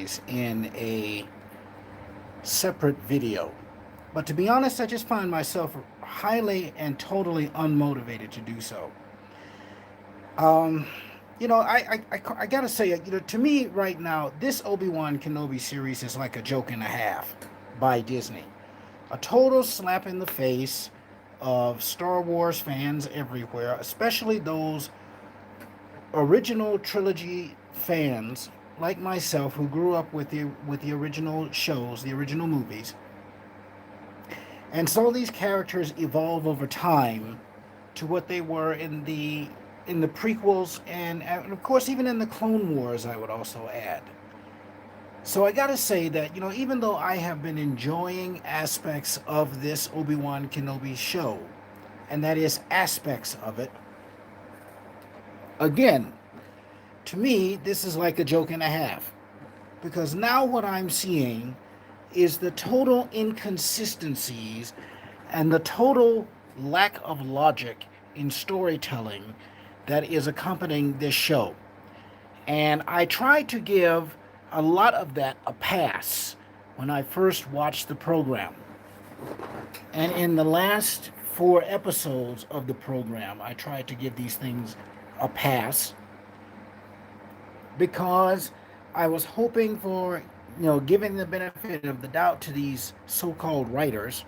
series in a separate video. But to be honest, I just find myself highly and totally unmotivated to do so. Um, I gotta say, to me right now, this Obi-Wan Kenobi series is like a joke and a half by Disney. A total slap in the face of Star Wars fans everywhere, especially those original trilogy fans like myself who grew up with the original shows, the original movies, and saw these characters evolve over time to what they were in the prequels and of course even in the Clone Wars, I would also add. So I gotta say that, even though I have been enjoying aspects of this Obi-Wan Kenobi show, and that is aspects of it, again, to me, this is like a joke and a half. Because now what I'm seeing is the total inconsistencies and the total lack of logic in storytelling that is accompanying this show. And I tried to give a lot of that a pass when I first watched the program. And in the last 4 episodes of the program, I tried to give these things a pass because I was hoping for, giving the benefit of the doubt to these so called writers,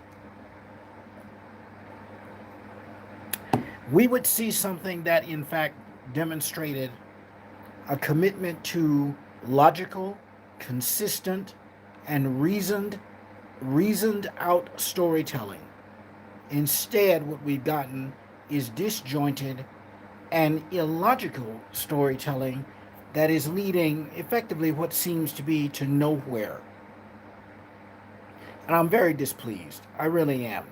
we would see something that in fact demonstrated a commitment to logical, consistent, and reasoned out storytelling. Instead, what we've gotten is disjointed and illogical storytelling that is leading effectively what seems to be to nowhere. And I'm very displeased. I really am.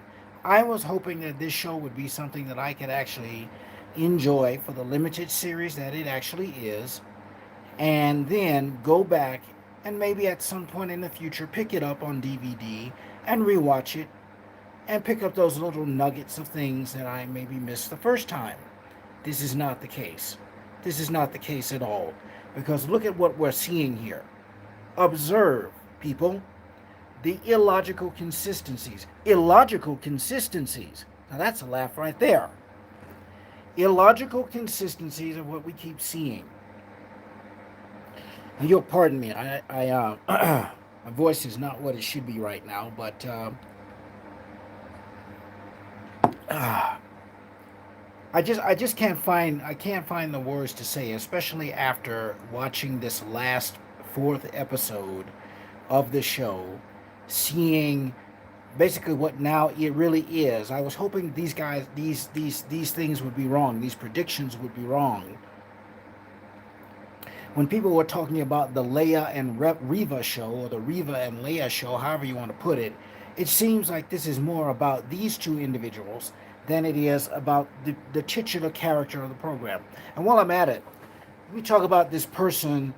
I was hoping that this show would be something that I could actually enjoy for the limited series that it actually is, and then go back and maybe at some point in the future pick it up on DVD and rewatch it and pick up those little nuggets of things that I maybe missed the first time. This is not the case. This is not the case at all. Because look at what we're seeing here. Observe, people, the illogical consistencies. Illogical consistencies. Now that's a laugh right there. Illogical consistencies of what we keep seeing. And you'll pardon me. My voice is not what it should be right now, but I just can't find the words to say, especially after watching this last 4th episode of the show, seeing basically what now it really is. I was hoping these guys, these things would be wrong, these predictions would be wrong. When people were talking about the Leia and Reva show, or the Reva and Leia show, however you want to put it, it seems like this is more about these two individuals than it is about the titular character of the program. And while I'm at it, let me talk about this person,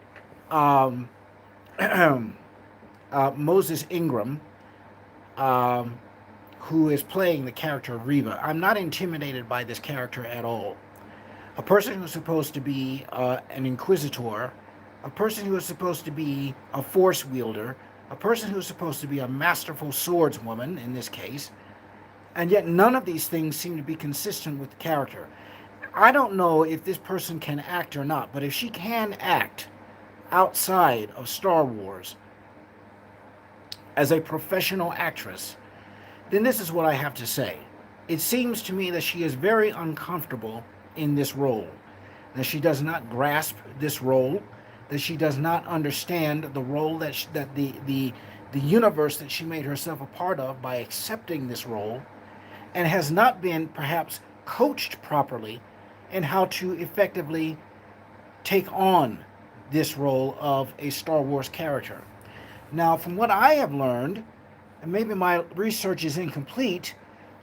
Moses Ingram, who is playing the character of Reva. I'm not intimidated by this character at all. A person who is supposed to be an inquisitor, a person who is supposed to be a force wielder, a person who is supposed to be a masterful swordswoman in this case, and yet none of these things seem to be consistent with the character. I don't know if this person can act or not, but if she can act outside of Star Wars as a professional actress, then this is what I have to say. It seems to me that she is very uncomfortable in this role, that she does not grasp this role, that she does not understand the role that the universe that she made herself a part of by accepting this role, and has not been perhaps coached properly in how to effectively take on this role of a Star Wars character. Now, from what I have learned, and maybe my research is incomplete,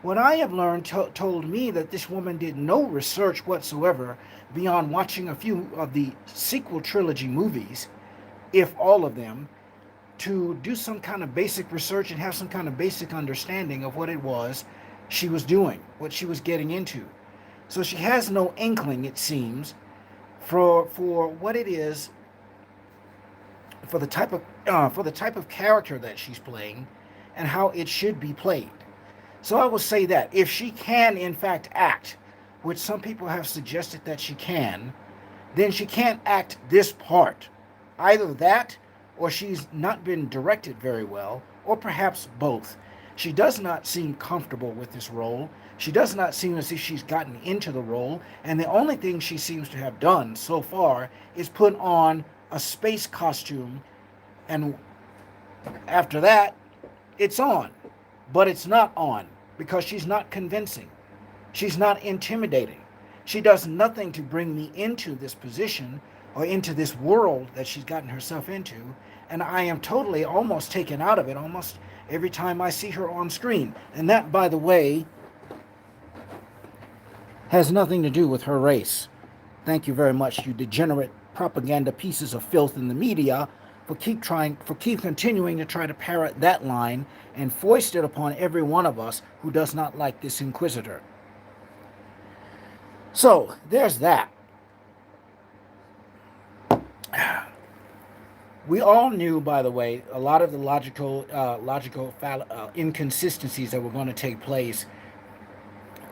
what I have learned told me that this woman did no research whatsoever beyond watching a few of the sequel trilogy movies, if all of them, to do some kind of basic research and have some kind of basic understanding of what it was she was doing, what she was getting into. So she has no inkling, it seems, for what it is for the type of character that she's playing and how it should be played. So I will say that if she can in fact act, which some people have suggested that she can, then she can't act this part. Either that, or she's not been directed very well, or perhaps both. She does not seem comfortable with this role. She does not seem as if she's gotten into the role, and the only thing she seems to have done so far is put on a space costume, and after that, it's on. But it's not on because she's not convincing. She's not intimidating. She does nothing to bring me into this position or into this world that she's gotten herself into, and I am totally almost taken out of it almost every time I see her on screen. And that, by the way, has nothing to do with her race. Thank you very much, you degenerate propaganda pieces of filth in the media, for keep continuing to try to parrot that line and foist it upon every one of us who does not like this inquisitor. So there's that. We all knew, by the way, a lot of the logical inconsistencies that were going to take place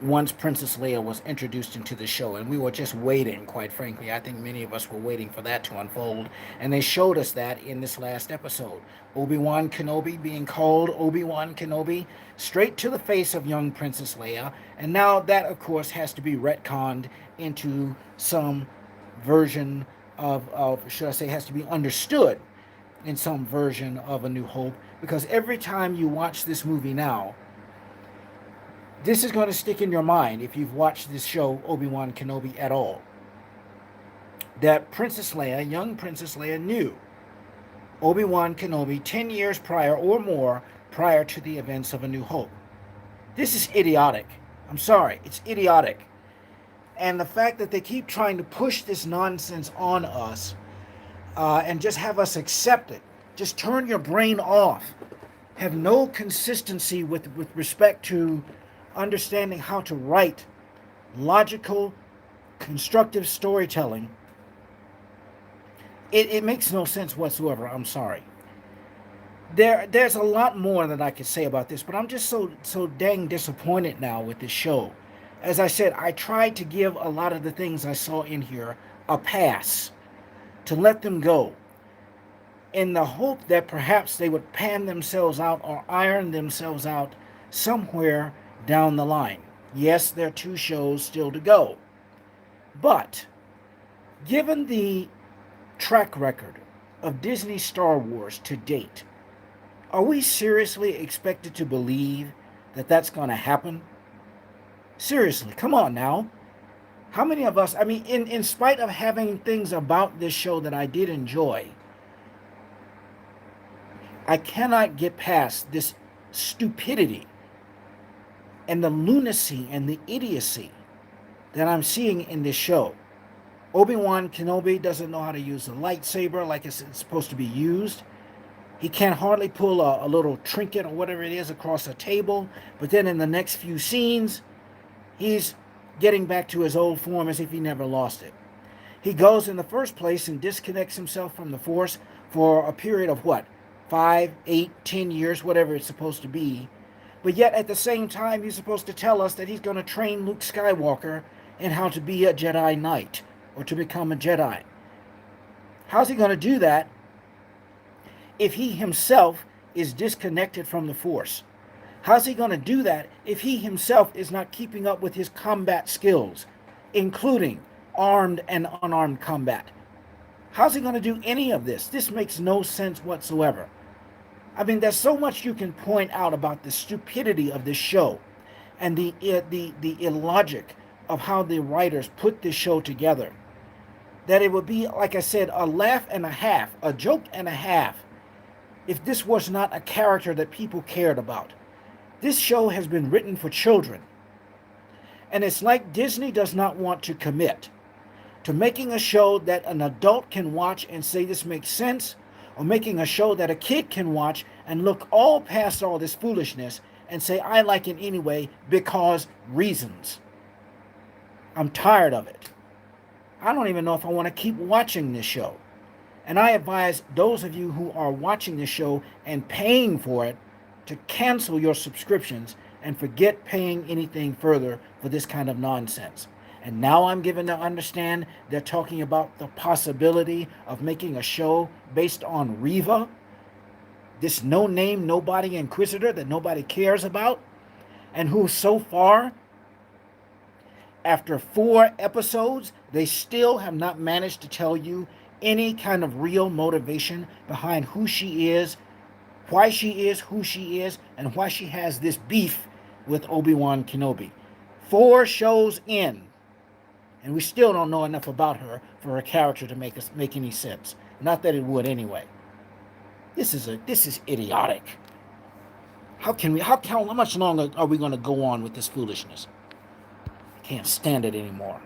once Princess Leia was introduced into the show, and we were just waiting, quite frankly. I think many of us were waiting for that to unfold, and they showed us that in this last episode. Obi-Wan Kenobi being called Obi-Wan Kenobi straight to the face of young Princess Leia, and now that, of course, has to be retconned into some version of should I say, has to be understood in some version of A New Hope, because every time you watch this movie now, this is going to stick in your mind if you've watched this show, Obi-Wan Kenobi, at all. That Princess Leia, young Princess Leia, knew Obi-Wan Kenobi 10 years prior or more prior to the events of A New Hope. This is idiotic. I'm sorry, it's idiotic. And the fact that they keep trying to push this nonsense on us and just have us accept it, just turn your brain off, have no consistency with respect to understanding how to write logical, constructive storytelling, it makes no sense whatsoever. I'm sorry. There's a lot more that I could say about this, but I'm just so dang disappointed now with this show. As I said, I tried to give a lot of the things I saw in here a pass, to let them go, in the hope that perhaps they would pan themselves out or iron themselves out somewhere down the line. Yes, there are 2 shows still to go. But given the track record of Disney Star Wars to date, are we seriously expected to believe that that's going to happen? Seriously, come on now. How many of us, I mean, in spite of having things about this show that I did enjoy, I cannot get past this stupidity and the lunacy and the idiocy that I'm seeing in this show. Obi-Wan Kenobi doesn't know how to use a lightsaber like it's supposed to be used. He can't hardly pull a little trinket or whatever it is across a table. But then in the next few scenes, he's getting back to his old form as if he never lost it. He goes in the first place and disconnects himself from the Force for a period of what? 5, 8, 10 years, whatever it's supposed to be. But yet at the same time, he's supposed to tell us that he's going to train Luke Skywalker in how to be a Jedi Knight or to become a Jedi. How's he going to do that if he himself is disconnected from the Force? How's he going to do that if he himself is not keeping up with his combat skills, including armed and unarmed combat? How's he going to do any of this? This makes no sense whatsoever. I mean, there's so much you can point out about the stupidity of this show and the illogic of how the writers put this show together, that it would be, like I said, a laugh and a half, a joke and a half, if this was not a character that people cared about. This show has been written for children, and it's like Disney does not want to commit to making a show that an adult can watch and say this makes sense, or making a show that a kid can watch and look all past all this foolishness and say, I like it anyway because reasons. I'm tired of it. I don't even know if I want to keep watching this show. And I advise those of you who are watching this show and paying for it to cancel your subscriptions and forget paying anything further for this kind of nonsense. And now I'm given to understand they're talking about the possibility of making a show based on Reva, this no name, nobody inquisitor that nobody cares about, and who so far, after 4 episodes, they still have not managed to tell you any kind of real motivation behind who she is, why she is who she is, and why she has this beef with Obi-Wan Kenobi. 4 shows in, and we still don't know enough about her for her character to make any sense. Not that it would anyway. This is idiotic. How much longer are we going to go on with this foolishness? I can't stand it anymore.